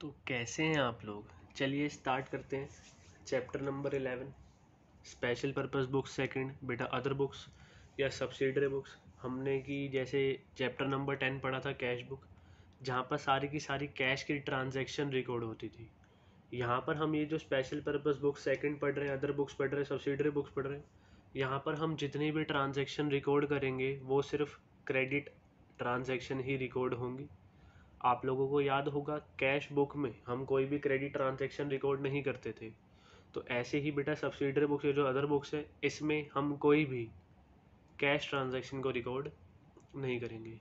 तो कैसे हैं आप लोग। चलिए स्टार्ट करते हैं। Chapter number 11 special purpose books second. बेटा अदर बुक्स या सब्सिडरी बुक्स हमने की जैसे चैप्टर नंबर 10 पढ़ा था कैश बुक, जहाँ पर सारी की सारी कैश की ट्रांजैक्शन रिकॉर्ड होती थी। यहाँ पर हम ये जो स्पेशल पर्पस बुक्स सेकंड पढ़ रहे हैं, अदर बुक्स पढ़ रहे हैं, सब्सिडरी बुक्स पढ़ रहे हैं, यहाँ पर हम जितनी भी ट्रांजैक्शन रिकॉर्ड करेंगे वो सिर्फ क्रेडिट ट्रांजैक्शन ही रिकॉर्ड होंगी। आप लोगों को याद होगा कैश बुक में हम कोई भी क्रेडिट ट्रांजैक्शन रिकॉर्ड नहीं करते थे। तो ऐसे ही बेटा सब्सिडरी बुक्स जो अदर बुक्स है, इसमें हम कोई भी कैश ट्रांजैक्शन को रिकॉर्ड नहीं करेंगे।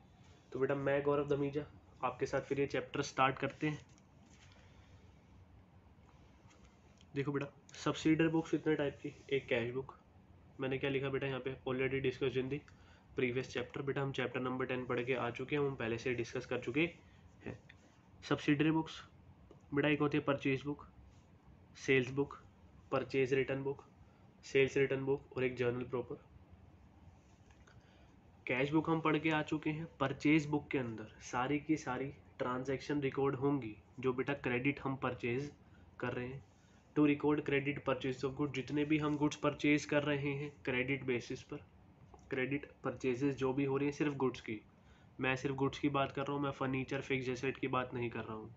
तो बेटा मैं गौरव धमीजा आपके साथ फिर ये चैप्टर स्टार्ट करते हैं। देखो बेटा सब्सिडरी बुक्स इतने टाइप की, एक कैश बुक, मैंने क्या लिखा बेटा यहाँ पे, already discuss in the previous chapter. बेटा हम चैप्टर नंबर 10 पढ़ के आ चुके हैं, हम पहले से डिस्कस कर चुके हैं। सब्सिडरी बुक्स बेटा एक होती है purchase book, sales book, purchase return book, sales return book और एक जर्नल प्रॉपर। कैश बुक हम पढ़ के आ चुके हैं। परचेज बुक के अंदर सारी की सारी ट्रांजैक्शन रिकॉर्ड होंगी जो बेटा क्रेडिट हम परचेज कर रहे हैं। To record credit purchase of good, जितने भी हम गुड्स परचेज कर रहे हैं क्रेडिट बेसिस पर, क्रेडिट परचेजेस जो भी हो रही है सिर्फ गुड्स की, मैं सिर्फ गुड्स की बात कर रहा हूँ, मैं फर्नीचर फिक्स एसेट की बात नहीं कर रहा हूँ।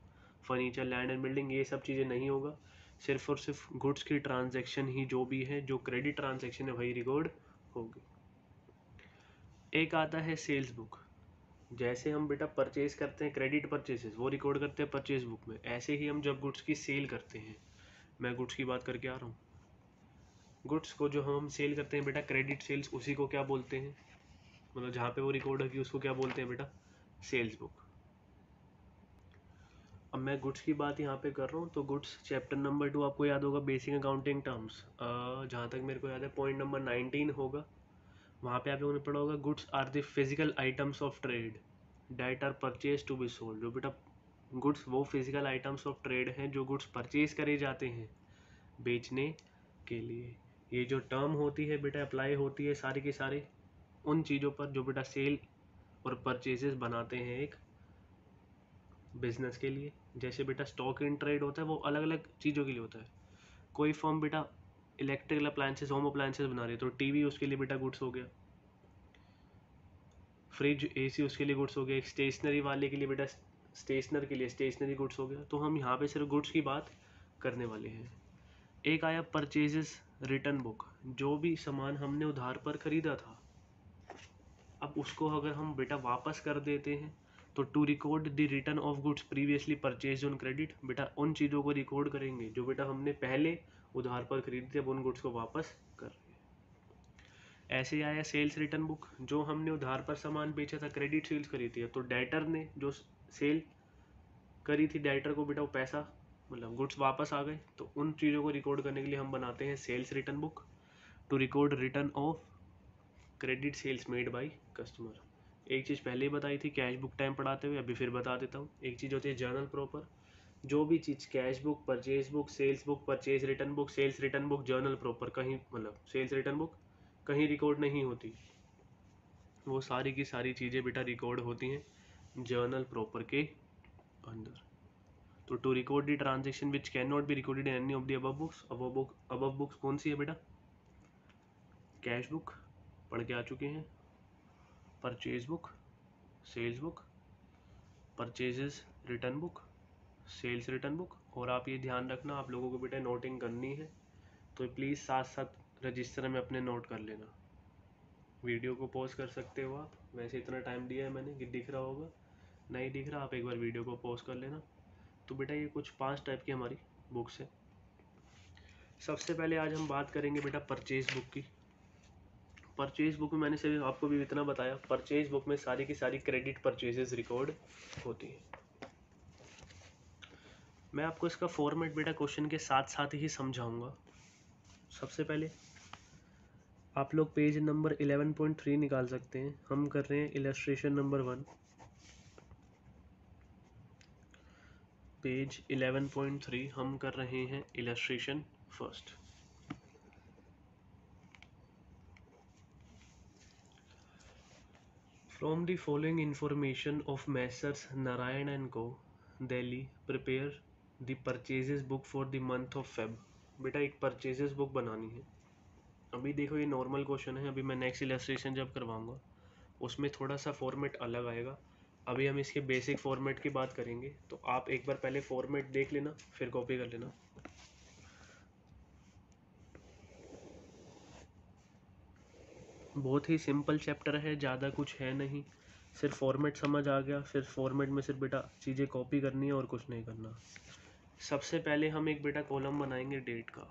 फर्नीचर लैंड एंड बिल्डिंग ये सब चीज़ें नहीं होगा, सिर्फ और सिर्फ गुड्स की ट्रांजैक्शन ही जो भी है, जो क्रेडिट ट्रांजैक्शन है वही रिकॉर्ड होगी। एक आता है सेल्स बुक, जैसे हम बेटा परचेज करते हैं क्रेडिट परचेजेस वो रिकॉर्ड करते हैं परचेज बुक में, ऐसे ही हम जब गुड्स की सेल करते हैं, मैं गुड्स की बात करके आ रहा हूँ, गुड्स को जो हम सेल करते हैं बेटा क्रेडिट सेल्स, उसी को क्या बोलते हैं, मतलब जहाँ पे वो रिकॉर्ड होगी उसको क्या बोलते हैं बेटा, सेल्स बुक। अब मैं गुड्स की बात यहाँ पे कर रहा हूँ, तो गुड्स चैप्टर नंबर 2 आपको याद होगा बेसिक अकाउंटिंग टर्म्स, जहाँ तक मेरे को याद है पॉइंट नंबर 19 होगा, वहाँ पे आप लोगों ने पढ़ा होगा goods are the physical items of trade that are purchase to be sold. जो बेटा गुड्स वो फिजिकल आइटम्स ऑफ ट्रेड हैं जो गुड्स परचेज करे जाते हैं बेचने के लिए। ये जो टर्म होती है बेटा अप्लाई होती है सारी की सारी उन चीज़ों पर जो बेटा सेल और परचेजेस बनाते हैं एक बिजनेस के लिए। जैसे बेटा स्टॉक इन ट्रेड होता है वो अलग अलग चीज़ों के लिए होता है। कोई फर्म बेटा इलेक्ट्रिकल अप्लायंसेस होम अप्लायंसेस बना रही है तो टीवी उसके लिए बेटा गुड्स हो गया, फ्रिज एसी उसके लिए गुड्स हो गया, एक स्टेशनरी वाले के लिए बेटा स्टेशनर के लिए स्टेशनरी गुड्स हो गया। तो हम यहाँ पे सिर्फ गुड्स की बात करने वाले हैं। एक आया परचेजेस रिटर्न बुक, जो भी सामान हमने उधार पर खरीदा था अब उसको अगर हम बेटा वापस कर देते हैं तो to record the return of goods previously purchase on credit, बेटा उन चीज़ों को रिकॉर्ड करेंगे जो बेटा हमने पहले उधार पर खरीदी थी, अब उन गुड्स को वापस कर रहे हैं। ऐसे ही आया सेल्स रिटर्न बुक, जो हमने उधार पर सामान बेचा था क्रेडिट सेल्स करी थी, तो डेटर ने जो सेल करी थी डेटर को बेटा वो पैसा मतलब गुड्स वापस आ गए, तो उन चीज़ों को रिकॉर्ड करने के लिए हम बनाते हैं sales return book to record return of credit sales made by customer. एक चीज़ पहले ही बताई थी कैश बुक टाइम पढ़ाते हुए, अभी फिर बता देता हूँ। एक चीज़ होती है जर्नल प्रॉपर, जो भी चीज़ cash book, purchase book, sales book, purchase return book, sales return book, journal proper कहीं मतलब सेल्स रिटर्न बुक कहीं रिकॉर्ड नहीं होती, वो सारी की सारी चीज़ें बेटा रिकॉर्ड होती हैं जर्नल प्रॉपर के अंदर। तो to record the transaction which can not be recorded in any of the above books, above books कौन सी है बेटा, कैश बुक पढ़ के आ चुके हैं, purchase book, sales book, purchases return book, sales return book. और आप ये ध्यान रखना आप लोगों को बेटा नोटिंग करनी है, तो प्लीज़ साथ साथ रजिस्टर में अपने नोट कर लेना। वीडियो को पॉज कर सकते हो आप, वैसे इतना टाइम दिया है मैंने कि दिख रहा होगा, नहीं दिख रहा आप एक बार वीडियो को पॉज कर लेना। तो बेटा ये कुछ 5 टाइप की हमारी बुक्स है। सबसे पहले आज हम बात करेंगे बेटा परचेज बुक की। परचेज बुक में मैंने सिर्फ आपको भी इतना बताया, परचेज बुक में सारी की सारी क्रेडिट परचेजेस रिकॉर्ड होती है। मैं आपको इसका फॉर्मेट बेटा क्वेश्चन के साथ साथ ही समझाऊंगा। सबसे पहले आप लोग पेज नंबर 11.3 निकाल सकते हैं, हम कर रहे हैं इलस्ट्रेशन नंबर 1, पेज 11.3 हम कर रहे हैं illustration first. From the following information of Messrs. Narayan and Co. Delhi, prepare the purchases book for the month of Feb. बेटा एक परचेजेस बुक बनानी है। अभी देखो ये नॉर्मल क्वेश्चन है, अभी मैं नेक्स्ट इलस्ट्रेशन जब करवाऊंगा उसमें थोड़ा सा फॉर्मेट अलग आएगा। अभी हम इसके बेसिक फॉर्मेट की बात करेंगे, तो आप एक बार पहले फॉर्मेट देख लेना फिर कॉपी कर लेना। बहुत ही सिंपल चैप्टर है, ज़्यादा कुछ है नहीं, सिर्फ फॉर्मेट समझ आ गया, फिर फॉर्मेट में सिर्फ बेटा चीज़ें कॉपी करनी है और कुछ नहीं करना। सबसे पहले हम एक बेटा कॉलम बनाएंगे डेट का,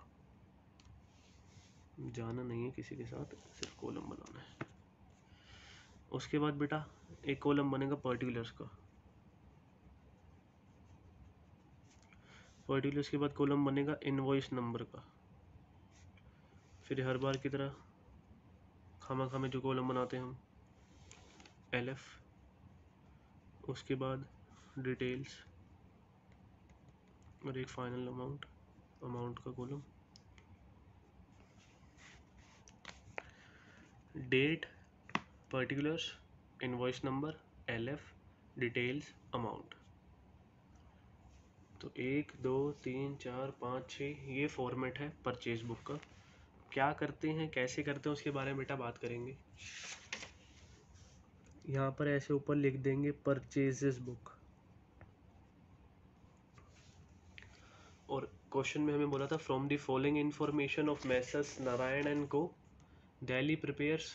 जाना नहीं है किसी के साथ, सिर्फ कॉलम बनाना है। उसके बाद बेटा एक कॉलम बनेगा पर्टिकुलर्स का, पर्टिकुलर्स के बाद कॉलम बनेगा इनवॉइस नंबर का। फिर हर बार की तरह खामा खामे जो कॉलम बनाते हैं हम, LF, उसके बाद डिटेल्स और एक फाइनल अमाउंट का column. Date, particulars, invoice number, LF, details, amount. तो 1 2 3 4 5 6 ये फॉर्मेट है परचेज बुक का। क्या करते हैं कैसे करते हैं उसके बारे में बेटा बात करेंगे। यहाँ पर ऐसे ऊपर लिख देंगे परचेजेस बुक, और क्वेश्चन में हमें बोला था from the following information of messrs Narayan and co Delhi prepares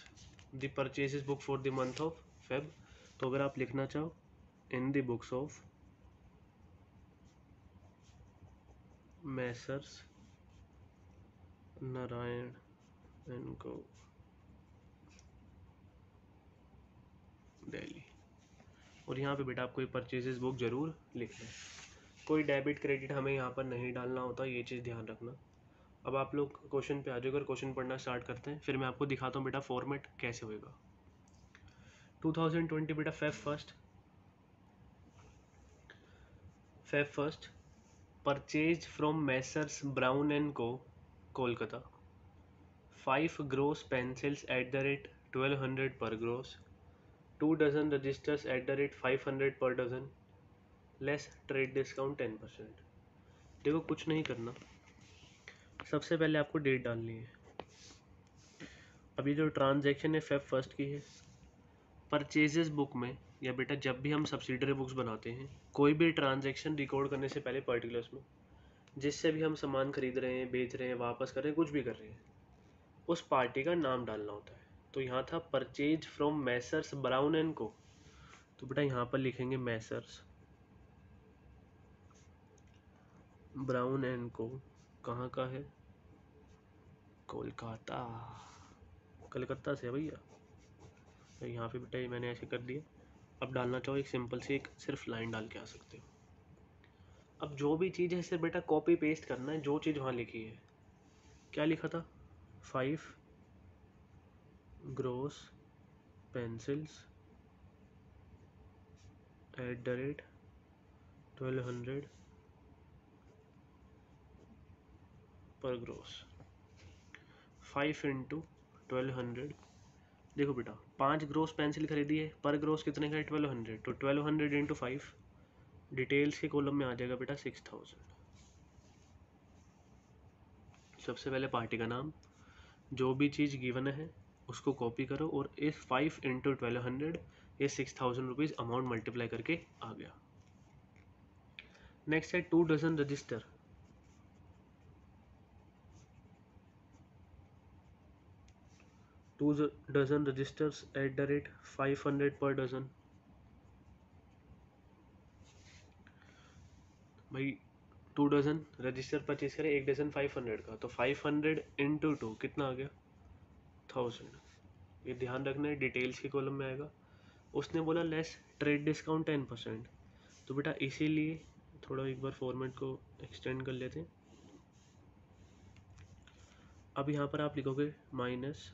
the purchases book for the month of Feb. तो अगर आप लिखना चाहो in the books of messrs Narayan and co Delhi, और यहाँ पे बेटा आपको ये परचेजेस बुक जरूर लिखना है। कोई डेबिट क्रेडिट हमें यहाँ पर नहीं डालना होता, ये चीज़ ध्यान रखना। अब आप लोग क्वेश्चन पे आ जाओ, अगर क्वेश्चन पढ़ना स्टार्ट करते हैं फिर मैं आपको दिखाता हूँ बेटा फॉर्मेट कैसे होएगा। 2020 बेटा Feb first purchase from Messrs brown and को Kolkata 5 gross pencils at the rate 1200 per gross, 2 dozen registers at the rate 500 per dozen, less trade discount 10%। देखो कुछ नहीं करना, सबसे पहले आपको डेट डालनी है। अभी जो ट्रांजैक्शन है फेब फर्स्ट की है। परचेजेस बुक में या बेटा जब भी हम सब्सिडरी बुक्स बनाते हैं, कोई भी ट्रांजैक्शन रिकॉर्ड करने से पहले पर्टिकुलर्स में जिससे भी हम सामान खरीद रहे हैं, बेच रहे हैं, वापस कर रहे हैं, कुछ भी कर रहे हैं, उस पार्टी का नाम डालना होता है। तो यहाँ था purchase from Messrs brown and को, तो बेटा यहाँ पर लिखेंगे मैसर्स ब्राउन एंड को, कहाँ का है, कोलकाता, कलकत्ता से है भैया। तो यहाँ पे बेटा ये मैंने ऐसे कर दिया। अब डालना चाहो एक सिंपल सी एक सिर्फ लाइन डाल के आ सकते हो। अब जो भी चीज़ है सिर्फ बेटा कॉपी पेस्ट करना है, जो चीज़ वहाँ लिखी है। क्या लिखा था, 5 gross pencils at the rate 1200 पर ग्रोस, 5 इंटू 1200। देखो बेटा 5 ग्रोस पेंसिल खरीदी है, पर ग्रोस कितने का है 1200, तो 1200 इंटू 5 डिटेल्स के कॉलम में आ जाएगा बेटा 6000। सबसे पहले पार्टी का नाम, जो भी चीज़ गिवन है उसको कॉपी करो और इस 5 इंटू 1200 ये 6000 रुपीज़ अमाउंट मल्टीप्लाई करके आ गया। नेक्स्ट है 2 dozen register, 2 dozen registers at the rate 500 per dozen। भाई 2 डजन रजिस्टर परचेज करें, 1 डजन 500 का, तो 500 इंटू 2 कितना आ गया 1000। ये ध्यान रखना है, डिटेल्स के कॉलम में आएगा। उसने बोला लेस ट्रेड डिस्काउंट 10%, तो बेटा इसीलिए थोड़ा एक बार फॉर्मेट को एक्सटेंड कर लेते हैं। अब यहाँ पर आप लिखोगे minus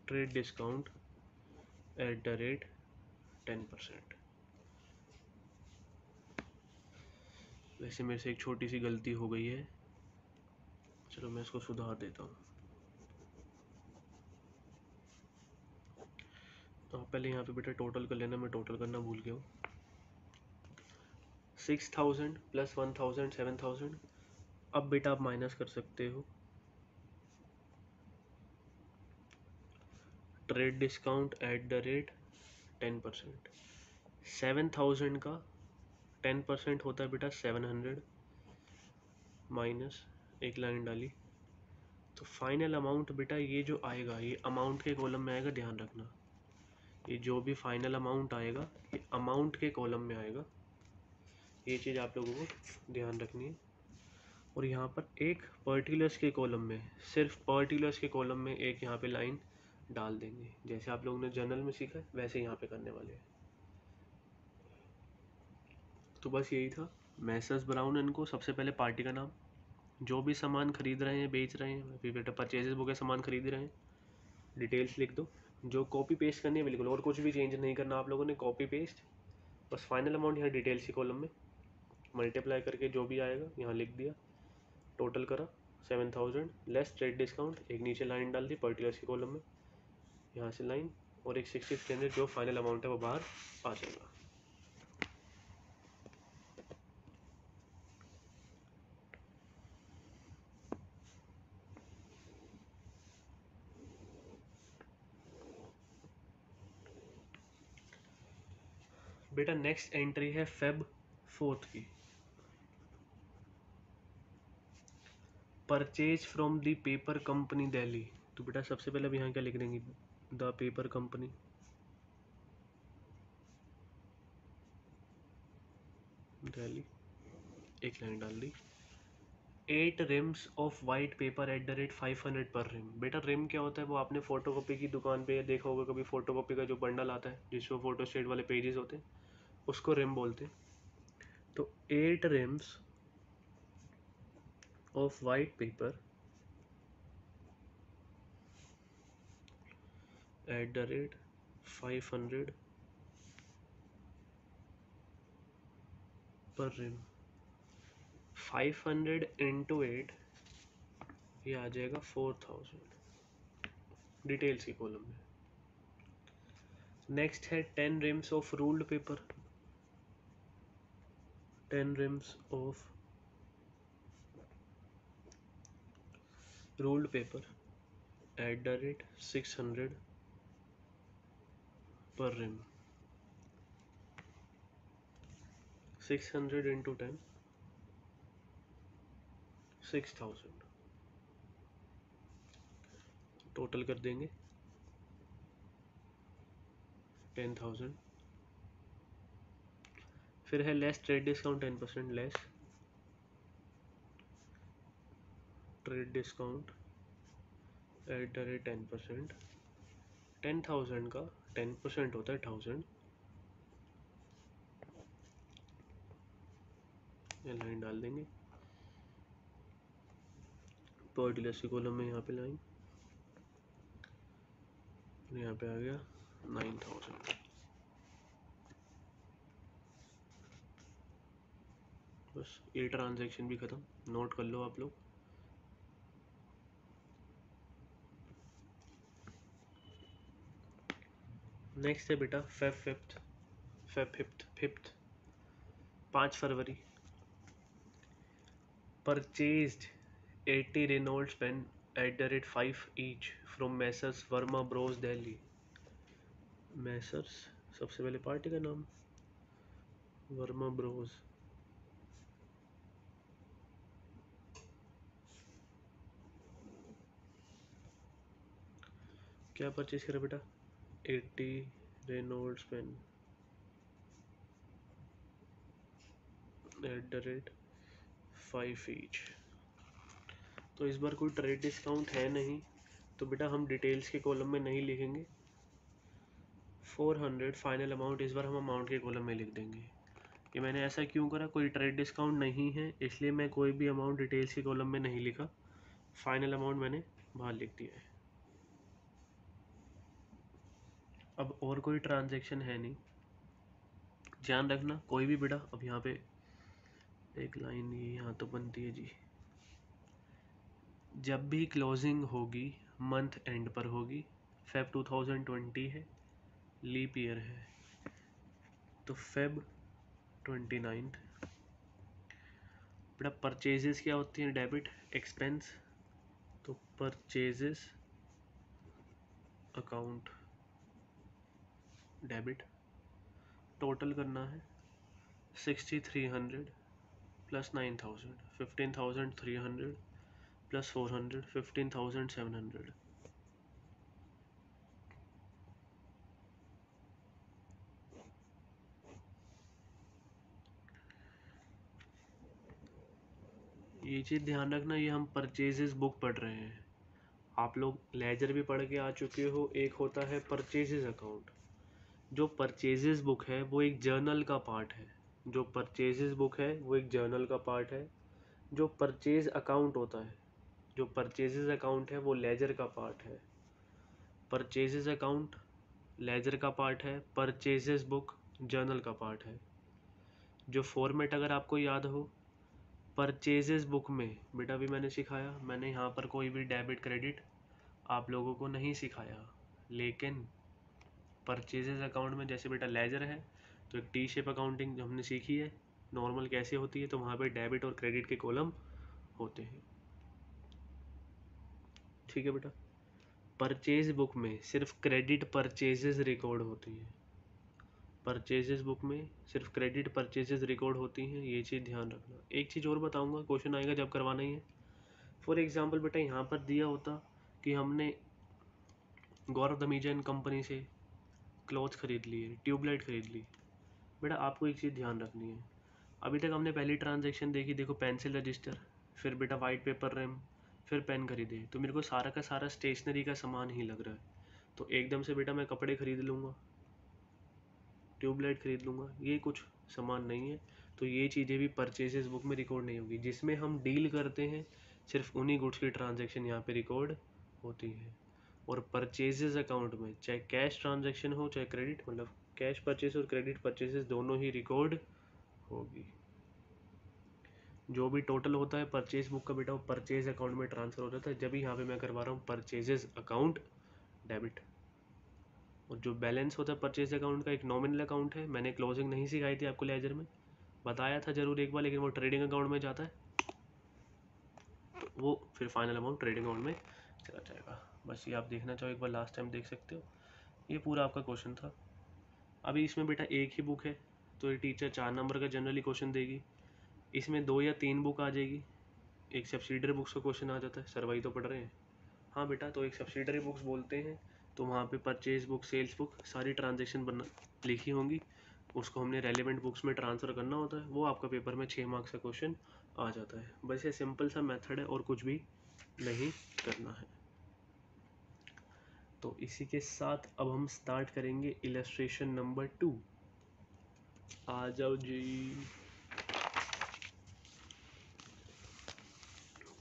trade discount at the rate 10%। वैसे मेरे से एक छोटी सी गलती हो गई है, चलो मैं इसको सुधार देता हूँ। तो आप पहले यहाँ पे बेटा टोटल कर लेना, मैं टोटल करना भूल गया हूँ। 6000 प्लस 1000 7000। अब बेटा आप माइनस कर सकते हो। Trade discount at the rate 10%। 7000 का 10% होता है बेटा 700 माइनस, एक लाइन डाली, तो फाइनल अमाउंट बेटा ये जो आएगा ये अमाउंट के कॉलम में आएगा, ध्यान रखना। ये जो भी फाइनल अमाउंट आएगा ये अमाउंट के कॉलम में आएगा, ये चीज़ आप लोगों को ध्यान रखनी है। और यहाँ पर एक पर्टिकुलर्स के कॉलम में, सिर्फ पर्टिकुलर्स के कॉलम में एक यहाँ पे लाइन डाल देंगे, जैसे आप लोगों ने जर्नल में सीखा है वैसे यहाँ पे करने वाले हैं। तो बस यही था। मैसर्स ब्राउन एंड को, सबसे पहले पार्टी का नाम, जो भी सामान खरीद रहे हैं बेच रहे हैं, अभी बेटा परचेजेस बुक है, सामान खरीद रहे हैं, डिटेल्स लिख दो। जो कॉपी पेस्ट करनी है बिल्कुल, और कुछ भी चेंज नहीं करना आप लोगों ने, कॉपी पेस्ट, बस फाइनल अमाउंट यहाँ डिटेल्स के कॉलम में मल्टीप्लाई करके जो भी आएगा यहाँ लिख दिया, टोटल करा 7000 लेस ट्रेड डिस्काउंट, एक नीचे लाइन डाल दी पर्टिकुलर्स के कॉलम में, यहाँ से लाइन, और एक 60 जो फाइनल अमाउंट है वो बाहर आ जाएगा। बेटा नेक्स्ट एंट्री है फेब 4 की, purchase from the paper company Delhi. तो बेटा सबसे पहले अब यहाँ क्या लिख देंगे, द पेपर कंपनी, दिल्ली, एक लाइन डाल दी। 8 RIMS of white paper eight the rate 500 पर रिम। बेटा रिम क्या होता है, वो आपने फोटोकॉपी की दुकान पे देखा होगा कभी, फोटोकॉपी का जो बंडल आता है जिसमें फोटो स्टेट वाले पेजेस होते हैं, उसको रिम बोलते हैं। तो 8 RIMS of white paper eight the rate 500 पर रिम। 500 इंटू 8, ये आ जाएगा 4000 डिटेल्स की कॉलम में। नेक्स्ट है 10 RIMS of ruled paper, 10 RIMS of ruled paper eight the rate 600 पर रिम। 600 इंटू 10 6000, टोटल कर देंगे 10,000। फिर है less trade discount 10%, less trade discount at the rate 10%। 10,000 का 10% होता है 1000, ये लाइन डाल देंगे पर्टिकुलर्स की कॉलम में, यहाँ पे लाइन, यहाँ पे आ गया 9000। बस ये ट्रांजैक्शन भी खत्म, नोट कर लो आप लोग। नेक्स्ट है बेटा Feb fifth 5 February, purchased 80 Reynolds pen eight the rate 5 each from Messrs Verma Bros Delhi. Messrs, सबसे पहले पार्टी का नाम वर्मा ब्रोस, क्या परचेज करा बेटा, 80 Reynolds pen eight the rate 5 each. तो इस बार कोई ट्रेड डिस्काउंट है नहीं, तो बेटा हम डिटेल्स के कॉलम में नहीं लिखेंगे। 400 फाइनल अमाउंट इस बार हम अमाउंट के कॉलम में लिख देंगे। ये मैंने ऐसा क्यों करा, कोई ट्रेड डिस्काउंट नहीं है इसलिए मैं कोई भी अमाउंट डिटेल्स के कॉलम में नहीं लिखा, फाइनल अमाउंट मैंने बाहर लिख दिया है। अब और कोई ट्रांजैक्शन है नहीं, ध्यान रखना कोई भी बेटा। अब यहाँ पे एक लाइन ये यहाँ तो बनती है जी, जब भी क्लोजिंग होगी मंथ एंड पर होगी, फेब 2020 है, लीप ईयर है, तो फेब 29 बेटा परचेजेस क्या होती हैं, डेबिट एक्सपेंस, तो परचेजेस अकाउंट डेबिट, टोटल करना है 6300 प्लस 9000, 15300 प्लस 400, 15700। ये चीज़ ध्यान रखना, ये हम परचेजेस बुक पढ़ रहे हैं, आप लोग लेजर भी पढ़ के आ चुके हो। एक होता है परचेजेस अकाउंट। जो परचेजेस बुक है वो एक जर्नल का पार्ट है, जो परचेजेस बुक है वो एक जर्नल का पार्ट है। जो परचेज अकाउंट होता है, जो परचेजेस अकाउंट है वो लेजर का पार्ट है। परचेजेस अकाउंट लेजर का पार्ट है, परचेजेस बुक जर्नल का पार्ट है। जो फॉर्मेट अगर आपको याद हो, परचेजेस बुक में बेटा भी मैंने सिखाया, मैंने यहाँ पर कोई भी डेबिट क्रेडिट आप लोगों को नहीं सिखाया, लेकिन परचेजेस अकाउंट में जैसे बेटा लेजर है तो एक टी शेप अकाउंटिंग जो हमने सीखी है नॉर्मल कैसे होती है, तो वहाँ पे डेबिट और क्रेडिट के कॉलम होते हैं। ठीक है बेटा, परचेज बुक में सिर्फ क्रेडिट परचेजेस रिकॉर्ड होती हैं, परचेजेस बुक में सिर्फ क्रेडिट परचेजेस रिकॉर्ड होती हैं, ये चीज़ ध्यान रखना। एक चीज़ और बताऊंगा, क्वेश्चन आएगा जब करवाना ही है। फॉर एग्जांपल बेटा यहाँ पर दिया होता कि हमने गौरव धमीजा एंड कंपनी से क्लॉथ खरीद लिए, ट्यूबलाइट खरीद ली। बेटा आपको एक चीज़ ध्यान रखनी है, अभी तक हमने पहली ट्रांजैक्शन देखी, देखो पेंसिल रजिस्टर, फिर बेटा वाइट पेपर रैम, फिर पेन खरीदे, तो मेरे को सारा का सारा स्टेशनरी का सामान ही लग रहा है। तो एकदम से बेटा मैं कपड़े खरीद लूँगा, ट्यूबलाइट खरीद लूँगा, ये कुछ सामान नहीं है। तो ये चीज़ें भी परचेजेस बुक में रिकॉर्ड नहीं होगी। जिसमें हम डील करते हैं सिर्फ उन्हीं गुड्स की ट्रांजैक्शन यहाँ पे रिकॉर्ड होती है। और परचेजेस अकाउंट में चाहे कैश ट्रांजैक्शन हो चाहे क्रेडिट, मतलब कैश परचेज और क्रेडिट परचेजेस दोनों ही रिकॉर्ड होगी। जो भी टोटल होता है परचेज बुक का बेटा वो परचेज अकाउंट में ट्रांसफर हो जाता है, जब यहाँ पे मैं करवा रहा हूँ परचेजेस अकाउंट डेबिट। और जो बैलेंस होता है परचेज अकाउंट का एक नॉमिनल अकाउंट है, मैंने क्लोजिंग नहीं सिखाई थी आपको लेजर में, बताया था जरूर एक बार, लेकिन वो ट्रेडिंग अकाउंट में जाता है, तो वो फिर फाइनल अमाउंट ट्रेडिंग अकाउंट में चला जाएगा। बस ये आप देखना चाहो एक बार लास्ट टाइम देख सकते हो। ये पूरा आपका क्वेश्चन था। अभी इसमें बेटा एक ही बुक है, तो ये टीचर 4 नंबर का जनरली क्वेश्चन देगी। इसमें 2 या 3 बुक आ जाएगी, एक सब्सिडरी बुक्स का क्वेश्चन आ जाता है, सर वही तो पढ़ रहे हैं। हाँ बेटा, तो एक सब्सिडरी बुक्स बोलते हैं, तो वहाँ पे परचेज बुक, सेल्स बुक, सारी ट्रांजेक्शन बना लिखी होंगी, उसको हमने रेलिवेंट बुक्स में ट्रांसफ़र करना होता है, वो आपका पेपर में 6 मार्क्स का क्वेश्चन आ जाता है। बस ये सिंपल सा मेथड है और कुछ भी नहीं करना है। तो इसी के साथ अब हम स्टार्ट करेंगे इलस्ट्रेशन नंबर 2। आ जाओ जी,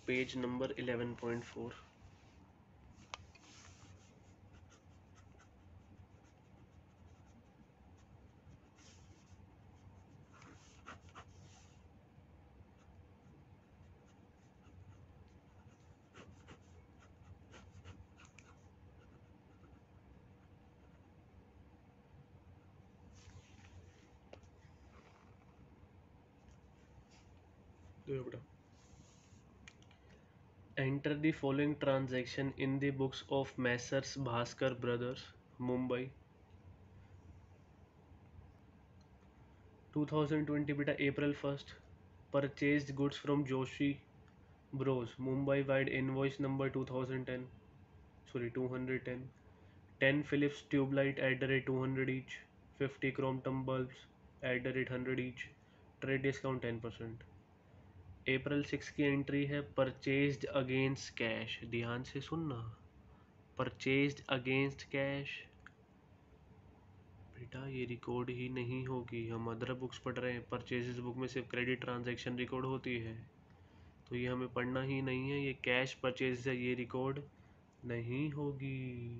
पेज नंबर 11.4। देखो बेटा, enter the following transaction in the books of Messrs Bhaskar Brothers, Mumbai। 2020 बेटा April 1st, purchased goods from Joshi Bros, Mumbai wide, invoice number 2010, sorry 210, 10 Philips tube light at the rate 200 each, 50 Crompton bulbs at the rate 100 each, trade discount 10%। अप्रैल 6 की entry है purchased against cash, ध्यान से सुनना, purchased against cash. बेटा ये record ही नहीं होगी, हम अदर बुक्स पढ़ रहे हैं, परचेजेस बुक में सिर्फ क्रेडिट ट्रांजैक्शन रिकॉर्ड होती है, तो ये हमें पढ़ना ही नहीं है। ये कैश परचेज है, ये रिकॉर्ड नहीं होगी।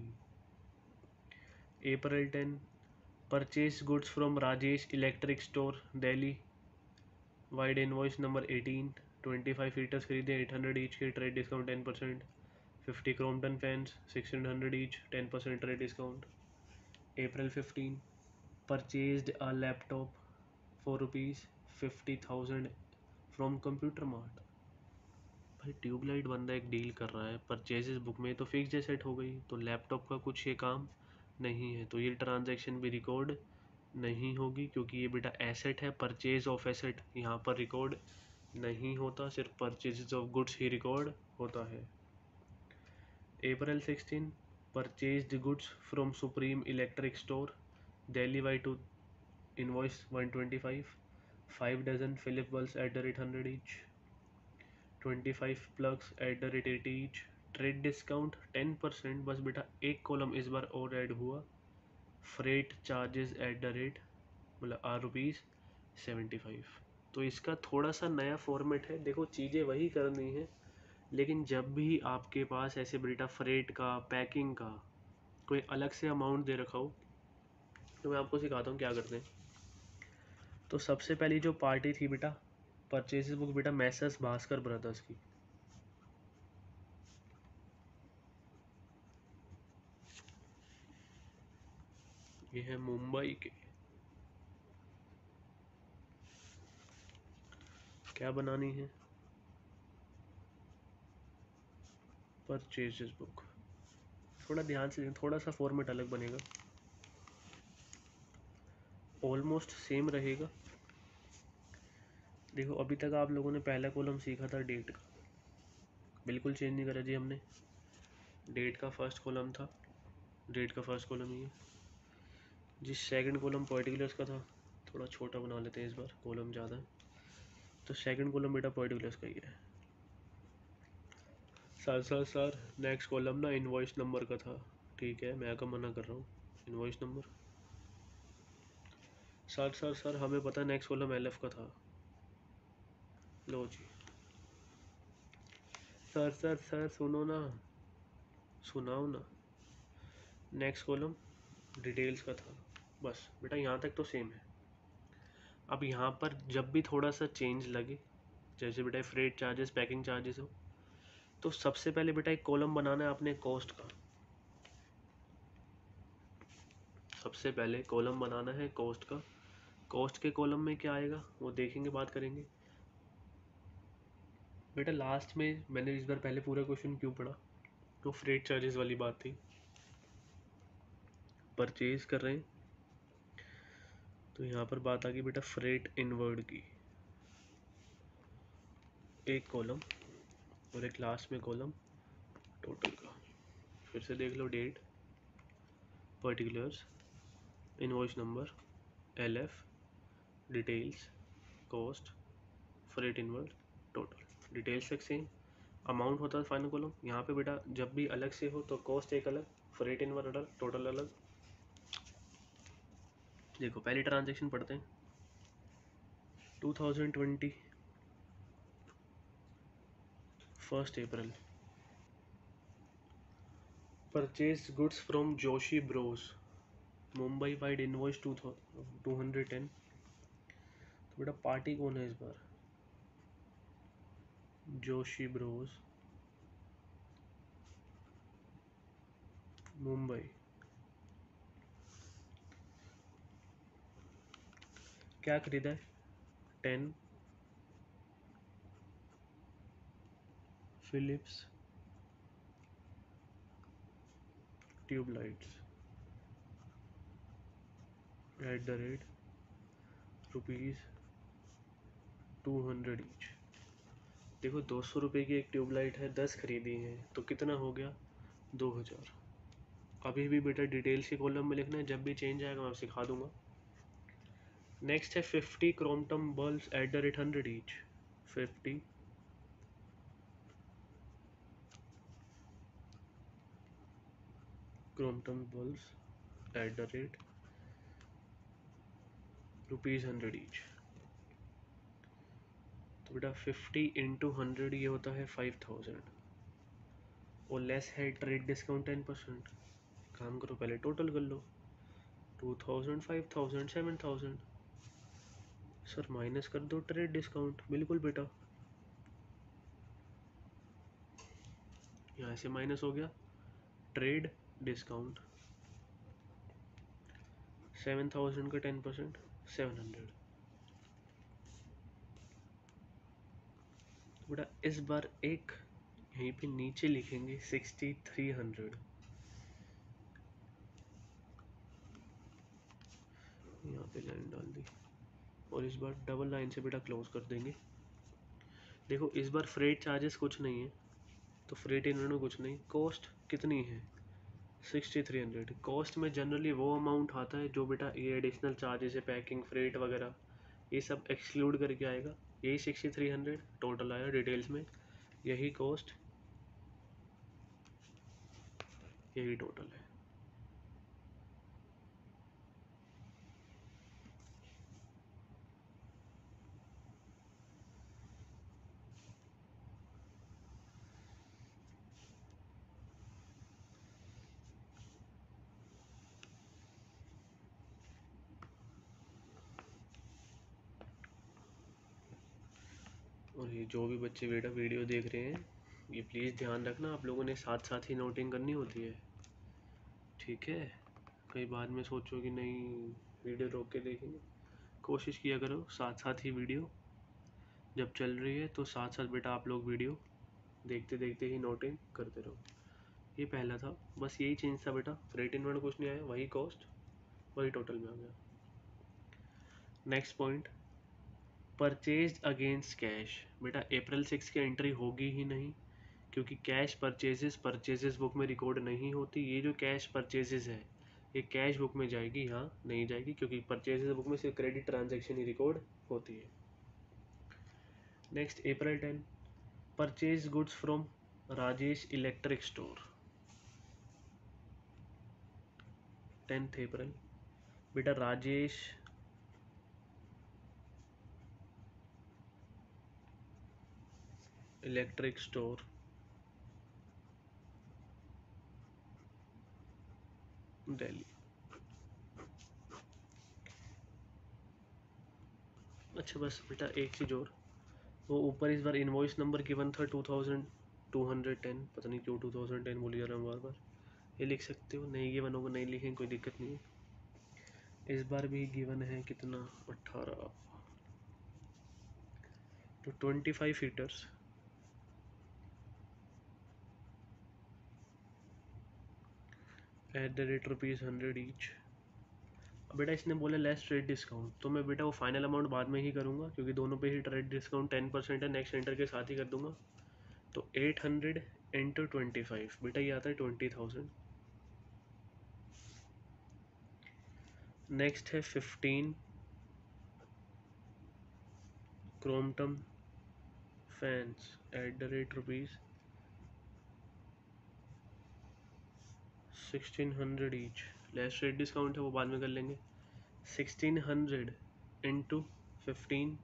अप्रैल 10, purchase goods from Rajesh electric Store Delhi, wide invoice number 18, 25 heaters खरीदे 800 ईच के, trade discount 10%, 50 Crompton fans 1600 each, 10% trade discount। April 15, purchased a laptop for rupees 50,000 from computer mart. भाई ट्यूबलाइट बंदा एक डील कर रहा है परचेजेस बुक में, तो फिक्स्ड एसेट हो गई, तो लैपटॉप का कुछ ये काम नहीं है, तो ये ट्रांजैक्शन भी रिकॉर्ड नहीं होगी क्योंकि ये बेटा एसेट है। परचेज ऑफ एसेट यहाँ पर रिकॉर्ड नहीं होता, सिर्फ purchases of goods he record होता है। April 16, purchased goods from Supreme Electric Store, Delhi by 2, invoice 125, 5 dozen Philip bulbs at the rate 100 each, 25 plugs at the rate 80 each, trade discount 10%, बस बेटा एक कॉलम इस बार और ऐड हुआ, freight charges eight the rate मतलब ₹75। तो इसका थोड़ा सा नया फॉर्मेट है। देखो चीज़ें वही करनी है, लेकिन जब भी आपके पास ऐसे बेटा फ्रेट का, पैकिंग का कोई अलग से अमाउंट दे रखा हो, तो मैं आपको सिखाता हूँ क्या करते हैं। तो सबसे पहली जो पार्टी थी बेटा परचेजेस बुक बेटा मैसर्स भास्कर ब्रदर्स की, ये है मुंबई के। क्या बनानी है? Purchases book. थोड़ा ध्यान से, थोड़ा सा फॉर्मेट अलग बनेगा, ऑलमोस्ट सेम रहेगा। देखो अभी तक आप लोगों ने पहला कॉलम सीखा था डेट का, बिल्कुल चेंज नहीं करा जी हमने। डेट का फर्स्ट कॉलम था, डेट का फर्स्ट कॉलम ये जी। सेकंड कॉलम पर्टिकुलर्स का था, थोड़ा छोटा बना लेते हैं इस बार, कॉलम ज़्यादा है। तो सेकंड कॉलम बेटा पर्टिकुलर्स का ही है। सर नेक्स्ट कॉलम ना इनवॉइस नंबर का था, ठीक है मैं क्या मना कर रहा हूँ, इनवॉइस नंबर। सर हमें पता है नेक्स्ट कॉलम एलएफ का था। लो जी। सर सुनो ना, सुनाओ ना। नेक्स्ट कॉलम डिटेल्स का था, बस बेटा यहाँ तक तो सेम है। अब यहाँ पर जब भी थोड़ा सा चेंज लगे, जैसे बेटा फ्रेट चार्जेस, पैकिंग चार्जेस हो, तो सबसे पहले बेटा एक कॉलम बनाना है आपने कॉस्ट का। सबसे पहले कॉलम बनाना है कॉस्ट का। कॉस्ट के कॉलम में क्या आएगा वो देखेंगे, बात करेंगे बेटा। लास्ट में मैंने इस बार पहले पूरा क्वेश्चन क्यों पढ़ा, तो फ्रेट चार्जेस वाली बात थी। परचेज कर रहे हैं तो यहाँ पर बात आ गई बेटा फ्रेट इनवर्ड की, एक कॉलम और एक लास्ट में कॉलम टोटल का। फिर से देख लो, date, particulars, invoice number, LF, details, cost, freight inward, total. Details तक सेम, अमाउंट होता है फाइनल कॉलम। यहाँ पे बेटा जब भी अलग से हो तो कॉस्ट एक अलग, फ्रेट इनवर्ड अलग, टोटल अलग। देखो पहले ट्रांजेक्शन पढ़ते हैं। 2020 1 April, purchase goods from Joshi bros, Mumbai vide invoice 210। तो बेटा पार्टी कौन है इस बार? जोशी ब्रोस, मुंबई। क्या खरीदा है? 10 Philips tubelights at the rate ₹200 each. देखो 200 रुपये की एक ट्यूबलाइट है, 10 खरीदी है तो कितना हो गया? 2000। अभी भी बेटा डिटेल्स के कॉलम में लिखना है, जब भी चेंज आएगा मैं सिखा दूंगा। नेक्स्ट है 50 Crompton bulbs at the rate 100 each. 50 Crompton bulbs at the rate ₹100 each. तो बेटा 50 इंटू 100 ये होता है 5000, और लेस है ट्रेड डिस्काउंट 10%। काम करो पहले टोटल कर लो, 2000, 5000, 7000। सर माइनस कर दो ट्रेड डिस्काउंट, बिल्कुल बेटा, यहाँ से माइनस हो गया ट्रेड डिस्काउंट, 7000 का 10%, 700। बेटा इस बार एक यहीं पे नीचे लिखेंगे 6300, यहाँ पे लाइन डाल दी और इस बार डबल लाइन से बेटा क्लोज कर देंगे। देखो इस बार फ्रेट चार्जेस कुछ नहीं है, तो फ्रेट इन्होंने कुछ नहीं। कॉस्ट कितनी है 6300। कॉस्ट में जनरली वो अमाउंट आता है जो बेटा ये एडिशनल चार्जेस है, पैकिंग फ्रेट वगैरह, ये सब एक्सक्लूड करके आएगा। यही 6300 टोटल आया डिटेल्स में, यही कॉस्ट, यही टोटल है। और ये जो भी बच्चे बेटा वीडियो देख रहे हैं, ये प्लीज़ ध्यान रखना, आप लोगों ने साथ साथ ही नोटिंग करनी होती है, ठीक है। कई बाद में सोचो कि नहीं वीडियो रोक के देखेंगे, कोशिश किया करो साथ साथ ही वीडियो जब चल रही है, तो साथ साथ बेटा आप लोग वीडियो देखते देखते ही नोटिंग करते रहो। ये पहला था, बस यही चेंज था बेटा, फ्रेट इनवर्ड कुछ नहीं आया, वही कॉस्ट वही टोटल में आ गया। Next point, purchase against cash. बेटा अप्रैल 6 की एंट्री होगी ही नहीं, क्योंकि कैश परचेजेस बुक में रिकॉर्ड नहीं होती। ये जो कैश परचेजेस है ये कैश बुक में जाएगी, यहाँ नहीं जाएगी, क्योंकि परचेजेस बुक में सिर्फ क्रेडिट ट्रांजैक्शन ही रिकॉर्ड होती है। Next April 10, purchase goods from Rajesh electric store. 10th अप्रैल बेटा राजेश इलेक्ट्रिक स्टोर दिल्ली। अच्छा बस बेटा एक चीज़ और, वो ऊपर इस बार इनवॉइस नंबर गिवन था 2210, पता नहीं क्यों 2010 भूल जा रहा हूँ बार बार। ये लिख सकते हो, नहीं गिवन होगा नहीं लिखें कोई दिक्कत नहीं है। इस बार भी गिवन है कितना 18, तो 25 heaters eight the rate ₹100 each. बेटा इसने बोला लेस ट्रेड डिस्काउंट, तो मैं बेटा वो फाइनल अमाउंट बाद में ही करूँगा, क्योंकि दोनों पे ही ट्रेड डिस्काउंट 10% है, नेक्स्ट एंटर के साथ ही कर दूंगा। तो 800 इंटू 25 बेटा ये आता है 20,000। नेक्स्ट है 15 Crompton fans at the rate ₹1600 each. Less trade discount है वो बाद में कर लेंगे। 1600 इंटू 15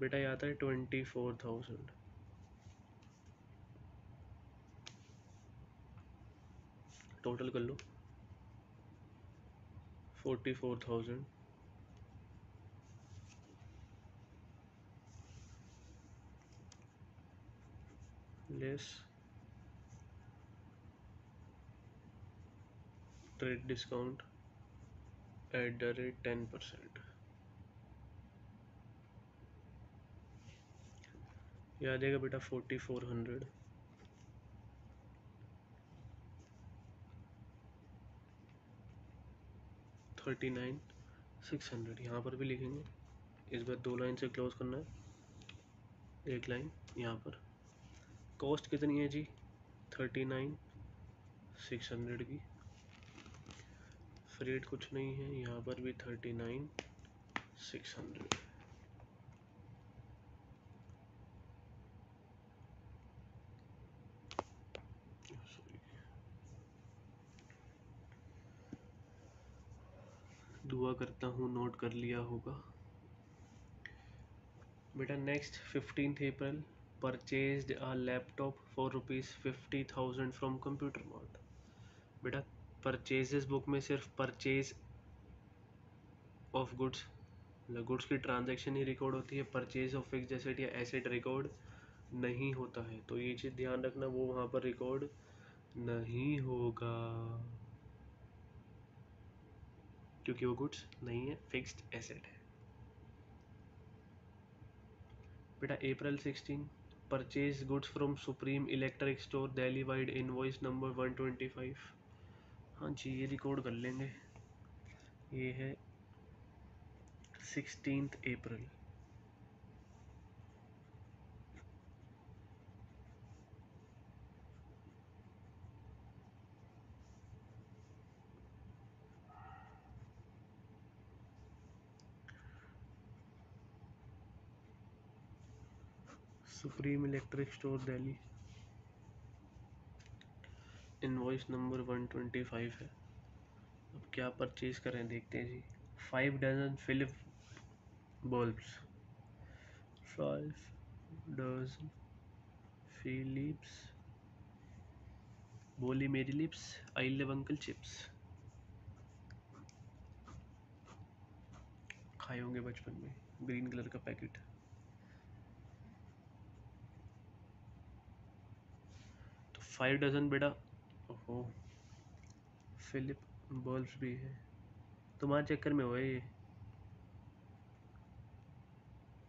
बेटा ये आता है 24,000। टोटल कर लो 44,000 less trade discount at the rate 10%। ये आ जाएगा बेटा 4400 39,600। यहाँ पर भी लिखेंगे, इस बार 2 लाइन से क्लोज करना है, एक लाइन यहाँ पर। कॉस्ट कितनी है जी 39,600 की, फ्रेट कुछ नहीं है, यहाँ पर भी 39,600। दुआ करता हूँ नोट कर लिया होगा बेटा। Next 15th April, purchased a laptop for ₹50,000 from computer mart. बेटा परचेजेस बुक में सिर्फ परचेज ऑफ गुड्स, गुड्स की ट्रांजैक्शन ही रिकॉर्ड होती है, परचेज ऑफ फिक्स्ड एसेट या एसेट रिकॉर्ड नहीं होता है, तो ये चीज़ ध्यान रखना, वो वहाँ पर रिकॉर्ड नहीं होगा, क्योंकि वो गुड्स नहीं है, फिक्स्ड एसेट है। बेटा अप्रैल 16 purchase goods from supreme Electric Store Delhi wide invoice number 125। हाँ जी, ये रिकॉर्ड कर लेंगे। ये है 16 April. Supreme Electric Store Delhi, invoice number 125 है। अब क्या परचेज करें देखते हैं जी। 5 dozen Philip bulbs, 5 dozen Philips बोली मेरी lips I love Uncle Chips. खाए होंगे बचपन में, ग्रीन कलर का पैकेट। तो 5 डजन बेटा, ओहो फिलिप बल्ब्स भी है। तुम्हारे चक्कर में हुआ ये।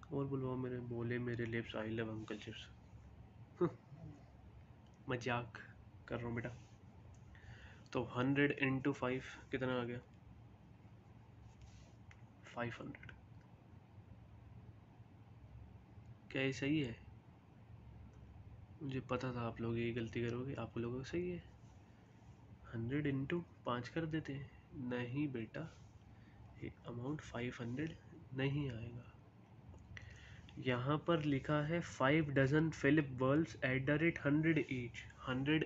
और बुलवाओ मेरे, बोले मेरे lips I love Uncle chips. मजाक कर रहा हूँ बेटा। तो 100 इंटू 5 कितना आ गया? 500। क्या ये सही है? मुझे पता था आप लोग यही गलती करोगे, आप लोगों को सही है। 100 इंटू 5 कर देते हैं। नहीं बेटा, ये अमाउंट 500 नहीं आएगा। यहाँ पर लिखा है 5 dozen Philip bulbs at the rate 100 each. 100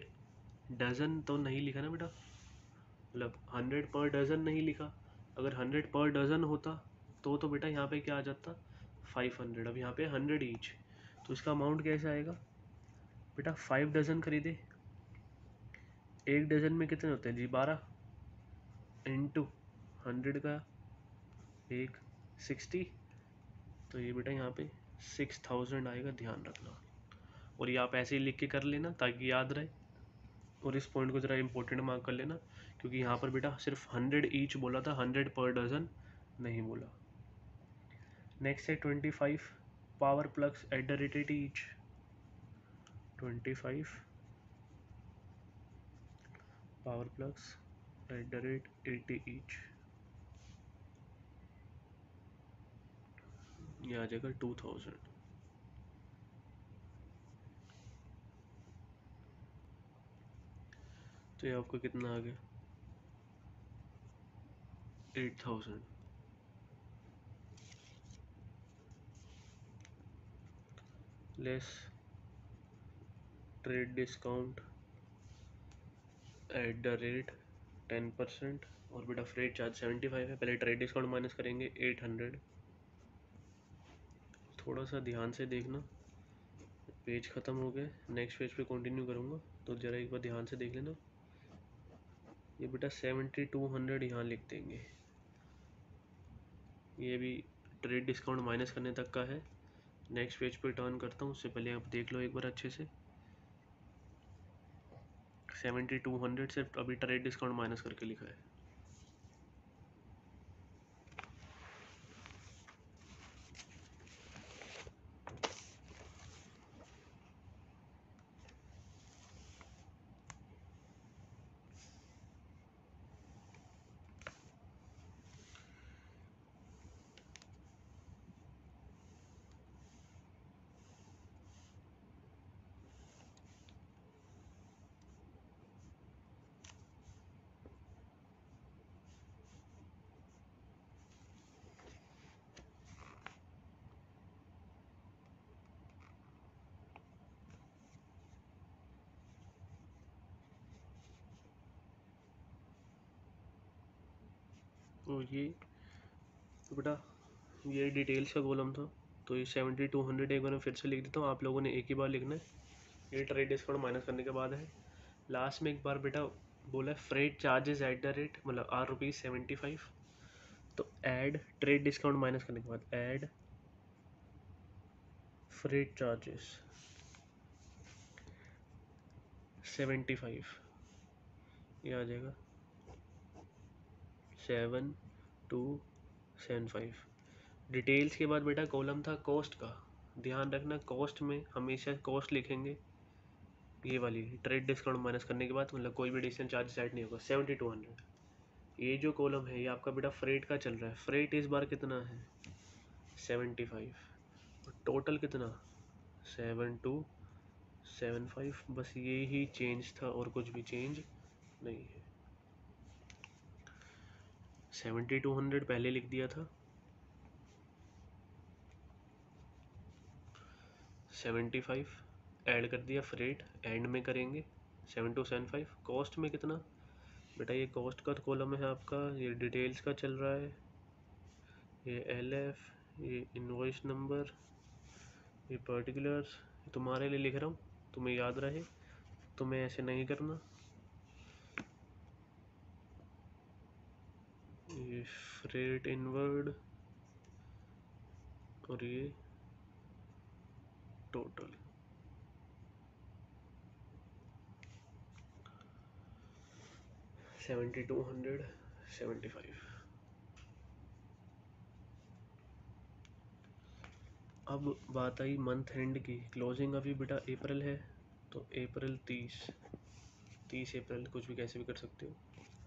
dozen तो नहीं लिखा ना बेटा, मतलब 100 पर डजन नहीं लिखा। अगर 100 पर डजन होता तो बेटा यहाँ पे क्या आ जाता? 500। अब यहाँ पे 100 ईच, तो इसका अमाउंट कैसे आएगा बेटा? 5 डजन खरीदे, एक डजन में कितने होते हैं जी? 12 इंटू 100 का एक 60। तो ये बेटा यहाँ पे 6000 आएगा, ध्यान रखना। और ये आप ऐसे ही लिख के कर लेना ताकि याद रहे। और इस पॉइंट को ज़रा इंपॉर्टेंट मार्क कर लेना, क्योंकि यहाँ पर बेटा सिर्फ 100 ईच बोला था, 100 पर डजन नहीं बोला। नेक्स्ट है 25 power plugs eight the rate 80 each. 25 power plugs eight the rate 80 each, ये आ जाएगा 2000। तो ये आपको कितना आ गया? 8000 less trade discount at the rate 10%। और बेटा फ्रेट चार्ज 75 है, पहले ट्रेड डिस्काउंट माइनस करेंगे 800। थोड़ा सा ध्यान से देखना, पेज ख़त्म हो गए, नेक्स्ट पेज पे कंटिन्यू करूँगा, तो ज़रा एक बार ध्यान से देख लेना। ये बेटा 7200 यहाँ लिख देंगे, ये भी ट्रेड डिस्काउंट माइनस करने तक का है। नेक्स्ट पेज पे टर्न करता हूँ, उससे पहले आप देख लो एक बार अच्छे से। 7200 सिर्फ अभी ट्रेड डिस्काउंट माइनस करके लिखा है। तो ये तो बेटा ये डिटेल्स का कॉलम था, तो ये 7200 एक बार मैं फिर से लिख देता हूँ, आप लोगों ने एक ही बार लिखना है। ये ट्रेड डिस्काउंट माइनस करने के बाद है। लास्ट में एक बार बेटा बोला freight charges eight the rate, मतलब ₹75। तो ऐड ट्रेड डिस्काउंट माइनस करने के बाद ऐड फ्रेट चार्जेस 75, ये आ जाएगा 7275। डिटेल्स के बाद बेटा कॉलम था कॉस्ट का, ध्यान रखना कॉस्ट में हमेशा कॉस्ट लिखेंगे ये वाली ट्रेड डिस्काउंट माइनस करने के बाद, मतलब कोई भी एडिशनल चार्जेस ऐड नहीं होगा। 7200 ये जो कॉलम है ये आपका बेटा फ्रेट का चल रहा है। फ्रेट इस बार कितना है 75, टोटल कितना 7275, बस ये ही चेंज था और कुछ भी चेंज नहीं है। 7200 पहले लिख दिया था, 75 ऐड कर दिया, फ्रेट एंड में करेंगे 7275। कॉस्ट में कितना बेटा, ये कॉस्ट का कॉलम है आपका, ये डिटेल्स का चल रहा है, ये LF, ये इनवॉइस नंबर, ये पर्टिकुलर्स, तुम्हारे लिए लिख रहा हूँ तुम्हें याद रहे, तुम्हें ऐसे नहीं करना। ये फ्रेट इनवर्ड और ये टोटल। $7275। अब बात आई मंथ एंड की, क्लोजिंग अभी बेटा अप्रैल है, तो अप्रैल 30 अप्रैल, कुछ भी कैसे भी कर सकते हो।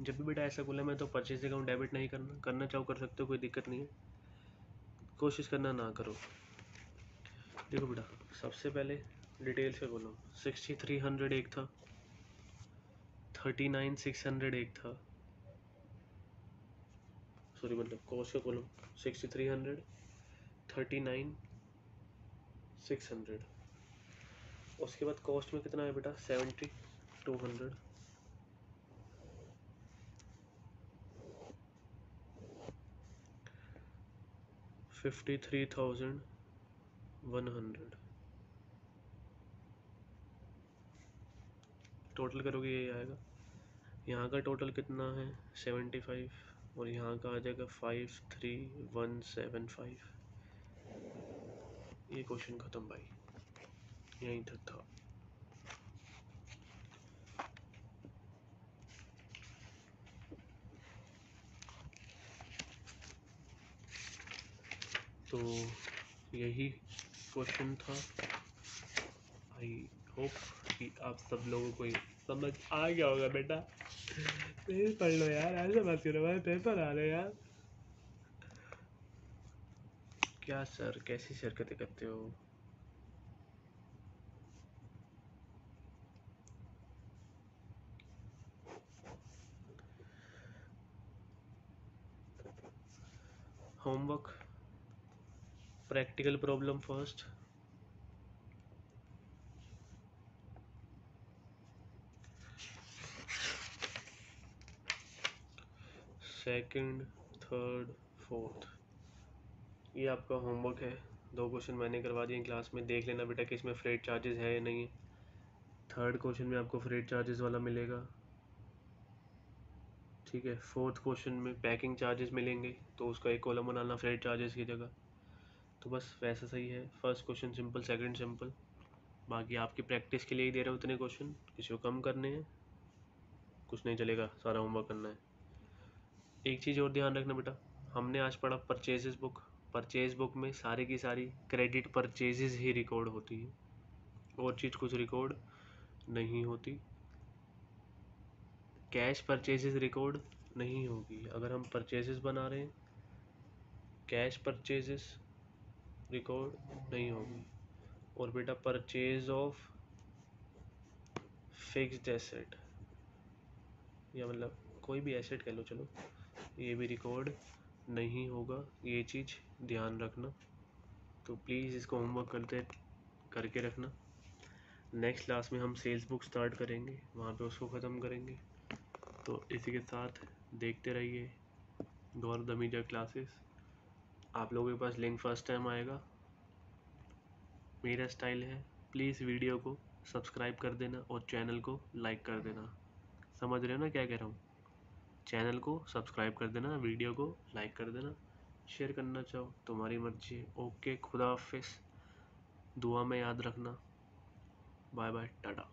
जब भी बेटा ऐसा बोला मैं तो परचेज अकाउंट डेबिट नहीं करना चाहो कर सकते हो, कोई दिक्कत नहीं है, कोशिश करना ना करो। देखो बेटा सबसे पहले डिटेल्स का बोलो, 6300 एक था, 39600 एक था, सॉरी मतलब कॉस्ट का कॉलम 6300, 39600, उसके बाद कॉस्ट में कितना है बेटा 7200, 53,100, टोटल करोगे ये आएगा। यहाँ का टोटल कितना है 75 और यहाँ का आ जाएगा 53,175। ये क्वेश्चन खत्म भाई, यहीं तक था। तो यही क्वेश्चन था। आई होप कि आप सब लोगों को समझ आ गया होगा बेटा। प्लीज पढ़ लो यार, ऐसे मत करो भाई, पेपर आ रहे यार। क्या सर कैसी हरकतें करते हो। Homework practical problem first, second, third, fourth, ये आपका होमवर्क है। 2 क्वेश्चन मैंने करवा दिए क्लास में, देख लेना बेटा कि इसमें फ्रेट चार्जेस है या नहीं। थर्ड क्वेश्चन में आपको फ्रेट चार्जेस वाला मिलेगा, ठीक है। फोर्थ क्वेश्चन में पैकिंग चार्जेस मिलेंगे, तो उसका एक कॉलम बनाना फ्रेट चार्जेस की जगह। तो बस वैसा सही है, first question simple, second simple. बाकी आपकी प्रैक्टिस के लिए ही दे रहे हो इतने क्वेश्चन, किसी को कम करने हैं कुछ नहीं चलेगा, सारा होमवर्क करना है। एक चीज़ और ध्यान रखना बेटा, हमने आज पढ़ा परचेजेस बुक, परचेज बुक में सारी की सारी क्रेडिट परचेजेस ही रिकॉर्ड होती है, और चीज़ कुछ रिकॉर्ड नहीं होती। कैश परचेजेस रिकॉर्ड नहीं होगी। अगर हम परचेजेस बना रहे हैं, कैश परचेजेस रिकॉर्ड नहीं होगी। और बेटा परचेज ऑफ फिक्स्ड एसेट, या मतलब कोई भी एसेट कह लो चलो, ये भी रिकॉर्ड नहीं होगा, ये चीज़ ध्यान रखना। तो प्लीज़ इसको होमवर्क करके रखना। नेक्स्ट क्लास में हम सेल्स बुक स्टार्ट करेंगे, वहाँ पे उसको ख़त्म करेंगे। तो इसी के साथ देखते रहिए गौर द मीडिया क्लासेस। आप लोगों के पास लिंक फर्स्ट टाइम आएगा, मेरा स्टाइल है। प्लीज़ वीडियो को सब्सक्राइब कर देना और चैनल को लाइक कर देना। समझ रहे हो ना क्या कह रहा हूँ। चैनल को सब्सक्राइब कर देना, वीडियो को लाइक कर देना, शेयर करना चाहो तुम्हारी मर्जी है। ओके, खुदा हाफिज़, दुआ में याद रखना, बाय बाय, टाटा।